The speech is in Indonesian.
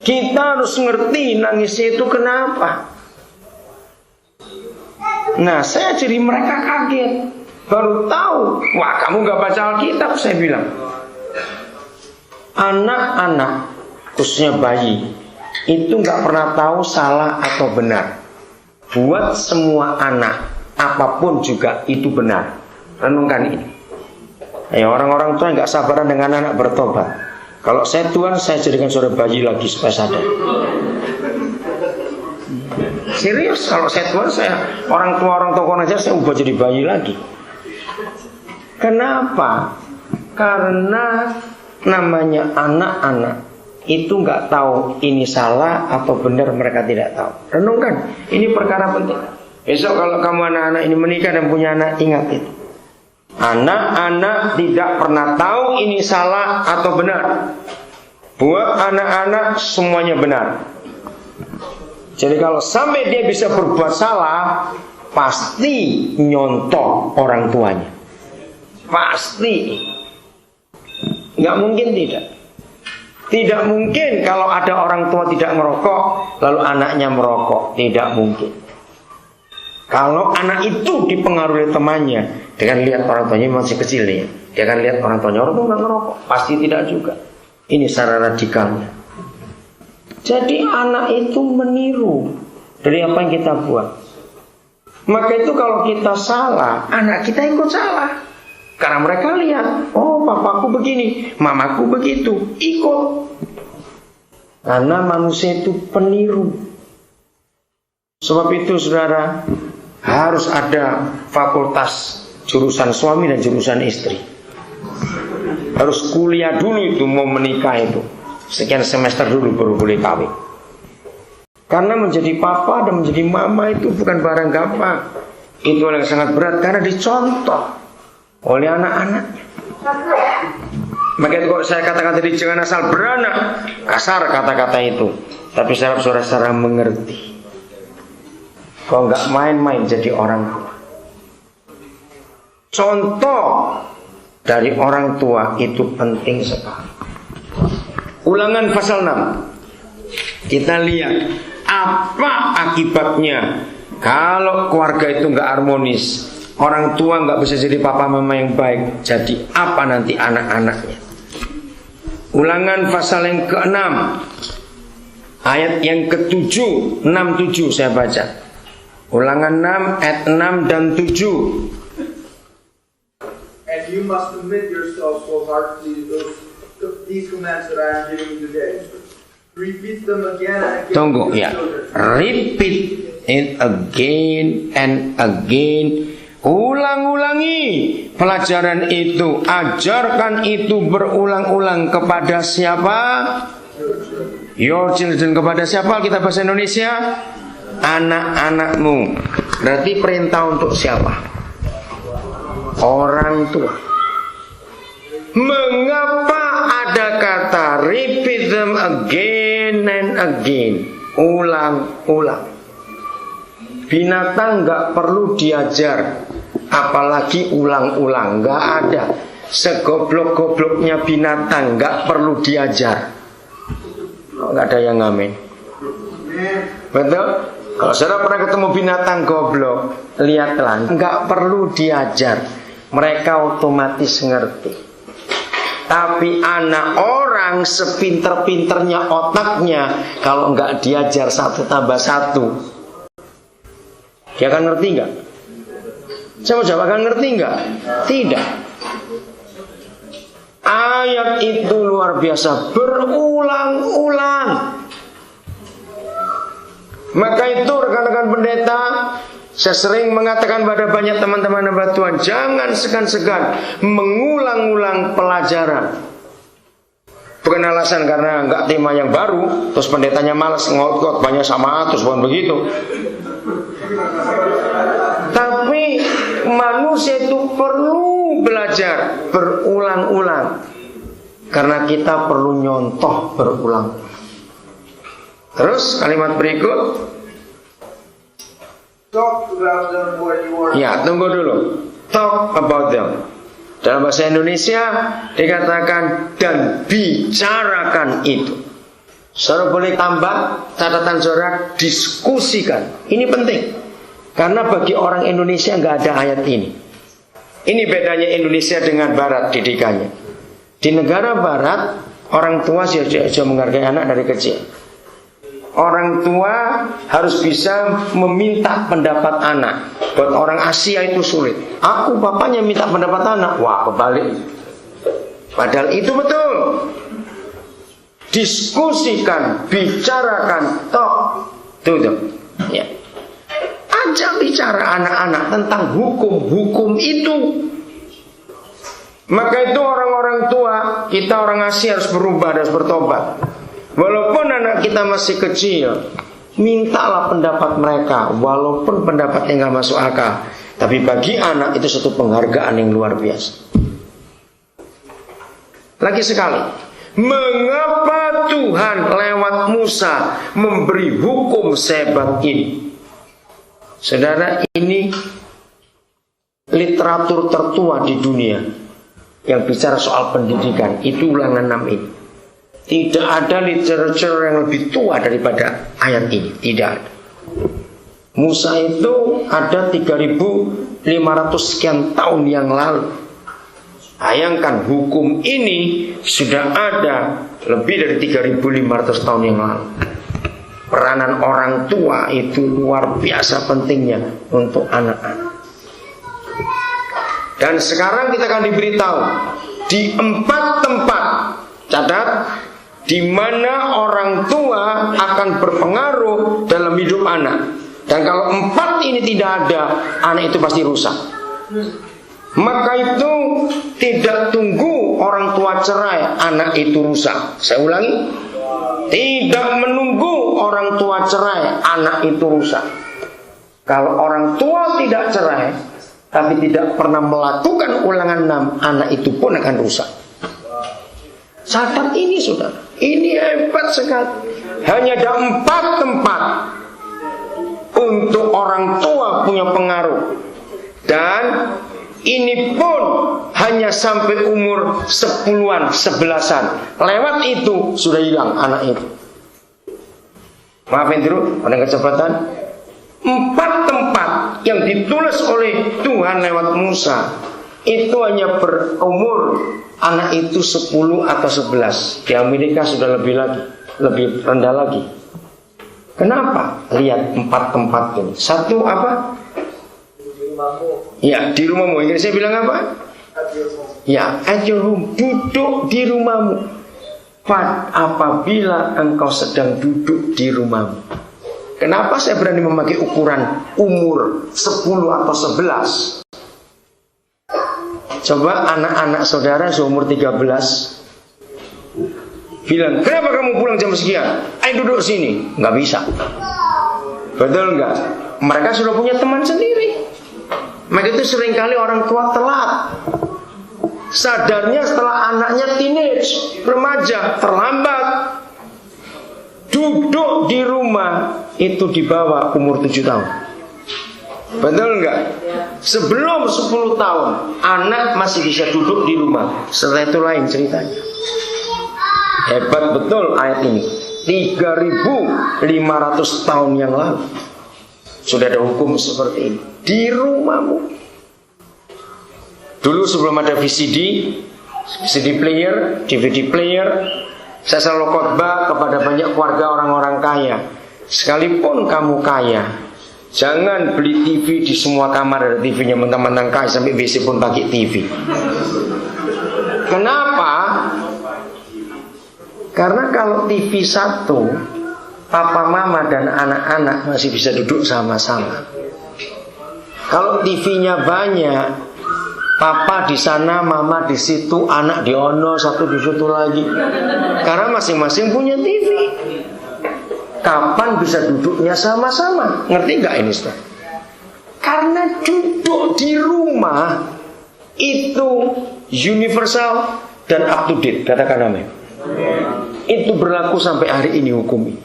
Kita harus ngerti nangisnya itu kenapa. Nah, saya jadi mereka kaget. Baru tahu, wah kamu gak baca Alkitab, saya bilang. Anak-anak, khususnya bayi, itu gak pernah tahu salah atau benar. Buat semua anak, apapun juga itu benar. Renungkan ini. Ya, orang-orang tua gak sabaran dengan anak bertobat. Kalau saya Tuhan, saya jadikan saudara bayi lagi supaya sadar. Serius, kalau saya Tuhan, saya orang tua aja saya ubah jadi bayi lagi. Kenapa? Karena namanya anak-anak itu nggak tahu ini salah atau benar, mereka tidak tahu. Renungkan, ini perkara penting. Besok kalau kamu anak-anak ini menikah dan punya anak, ingat itu. Anak-anak tidak pernah tahu ini salah atau benar. Buat anak-anak semuanya benar. Jadi kalau sampai dia bisa berbuat salah, pasti nyontoh orang tuanya. Pasti. Nggak mungkin tidak. Tidak mungkin kalau ada orang tua tidak merokok, lalu anaknya merokok. Tidak mungkin. Kalau anak itu dipengaruhi temannya, dia kan lihat orang tuanya masih kecil nih, dia kan lihat orang tuanya orang tua nggak ngerokok, pasti tidak juga. Ini secara radikalnya. Jadi anak itu meniru dari apa yang kita buat. Maka itu kalau kita salah, anak kita ikut salah. Karena mereka lihat, oh papaku begini, mamaku begitu, ikut. Karena manusia itu peniru. Sebab itu saudara, harus ada fakultas jurusan suami dan jurusan istri. Harus kuliah dulu itu mau menikah itu. Sekian semester dulu baru boleh kawin. Karena menjadi papa dan menjadi mama itu bukan barang gampang. Itu yang sangat berat karena dicontoh oleh anak-anaknya. Maka itu kalau saya katakan tadi jangan asal beranak, kasar kata-kata itu. Tapi saya harap saudara-saudara mengerti. Kau nggak main-main jadi orang tua. Contoh dari orang tua itu penting sekali. Ulangan pasal 6. Kita lihat apa akibatnya kalau keluarga itu nggak harmonis. Orang tua nggak bisa jadi papa mama yang baik. Jadi apa nanti anak-anaknya? Ulangan pasal yang ke-6 ayat yang ke-7, 6-7 saya baca. Ulangan 6 ayat 6 dan 7. And you must submit yourselves wholeheartedly to these commands that I am giving you today. Repeat them again and again. Tunggu ya. Repeat it again and again. Ulang-ulangi pelajaran itu. Ajarkan itu berulang-ulang kepada siapa? Your children. Kepada siapa? Kita bahasa Indonesia. Anak-anakmu. Berarti perintah untuk siapa? Orang tua. Mengapa ada kata repeat them again and again? Ulang-ulang. Binatang gak perlu diajar, apalagi ulang-ulang. Gak ada. Segoblok-gobloknya binatang gak perlu diajar. Gak ada yang ngamen. Betul? Kalau saudara pernah ketemu binatang goblok, lihatlah, nggak perlu diajar, mereka otomatis ngerti. Tapi anak orang sepinter-pinternya otaknya, kalau nggak diajar 1 tambah 1, dia akan ngerti nggak? Saya mau jawab, akan ngerti nggak? Tidak. Ayat itu luar biasa, berulang-ulang. Maka itu rekan-rekan pendeta, saya sering mengatakan pada banyak teman-teman hamba Tuhan, jangan segan-segan mengulang-ulang pelajaran. Bukan alasan karena nggak tema yang baru, terus pendetanya malas ngot-ngot banyak sama, terus bukan begitu. Tapi manusia itu perlu belajar berulang-ulang, karena kita perlu nyontoh berulang. Terus kalimat berikut. Talk about them where you are. Ya, tunggu dulu. Talk about them. Dalam bahasa Indonesia dikatakan dan bicarakan itu. Saudara boleh tambah catatan saudara, diskusikan. Ini penting. Karena bagi orang Indonesia nggak ada ayat ini. Ini bedanya Indonesia dengan Barat didikannya. Di negara Barat, orang tua sudah menghargai anak dari kecil. Orang tua harus bisa meminta pendapat anak. Buat orang Asia itu sulit. Aku bapaknya minta pendapat anak. Wah, kebalik. Padahal itu betul. Diskusikan, bicarakan, talk. Tuh. Ya. Ajak bicara anak-anak tentang hukum itu. Maka itu orang-orang tua, kita orang Asia harus berubah, harus bertobat. Walaupun anak kita masih kecil, mintalah pendapat mereka, walaupun pendapatnya nggak masuk akal. Tapi bagi anak itu satu penghargaan yang luar biasa. Lagi sekali, mengapa Tuhan lewat Musa memberi hukum sehebat ini? Saudara, ini literatur tertua di dunia yang bicara soal pendidikan. Itu Ulangan 6 ini. Tidak ada literatur yang lebih tua daripada ayat ini. Tidak ada. Musa itu ada 3.500 sekian tahun yang lalu. Bayangkan, hukum ini sudah ada lebih dari 3.500 tahun yang lalu. Peranan orang tua itu luar biasa pentingnya untuk anak-anak. Dan sekarang kita akan diberitahu di 4 tempat, catat, di mana orang tua akan berpengaruh dalam hidup anak. Dan kalau 4 ini tidak ada, anak itu pasti rusak. Maka itu tidak tunggu orang tua cerai, anak itu rusak. Saya ulangi, tidak menunggu orang tua cerai, anak itu rusak. Kalau orang tua tidak cerai, tapi tidak pernah melakukan Ulangan 6, anak itu pun akan rusak. Catat ini, saudara. Ini hebat sekali. Hanya ada 4 tempat untuk orang tua punya pengaruh. Dan ini pun hanya sampai umur 10-an, 11-an. Lewat itu sudah hilang anak itu. Maafin dulu, ada kecepatan. 4 tempat yang ditulis oleh Tuhan lewat Musa itu hanya berumur anak itu 10 atau 11. Di Amerika sudah lebih rendah lagi. Kenapa? Lihat 4 tempat ini. Satu apa? Ya, di rumahmu. Inggris saya bilang apa? Ya, at your home. Duduk di rumahmu. Apabila engkau sedang duduk di rumahmu. Kenapa saya berani memakai ukuran umur 10 atau 11? Coba anak-anak saudara seumur 13 bilang, kenapa kamu pulang jam sekian? Ayo duduk sini. Nggak bisa. Betul nggak? Mereka sudah punya teman sendiri. Maka itu seringkali orang tua telat. Sadarnya setelah anaknya teenage, remaja, terlambat. Duduk di rumah itu di bawah umur 7 tahun. Betul enggak? Sebelum 10 tahun anak masih bisa duduk di rumah. Setelah itu lain ceritanya. Hebat betul ayat ini. 3.500 tahun yang lalu sudah ada hukum seperti ini. Di rumahmu. Dulu sebelum ada VCD player, DVD player, saya selalu khotbah kepada banyak keluarga orang-orang kaya. Sekalipun kamu kaya, jangan beli TV di semua kamar ada TV-nya. Mentang-mentang kaya sampai WC pun pakai TV. Kenapa? Karena kalau TV satu, papa, mama, dan anak-anak masih bisa duduk sama-sama. Kalau TV-nya banyak, papa di sana, mama di situ, anak di ono, satu di situ lagi. Karena masing-masing punya TV. Kapan bisa duduknya sama-sama? Ngerti nggak ini, Ustaz? Karena duduk di rumah itu universal dan up to date. Katakan amin. Itu berlaku sampai hari ini hukum ini.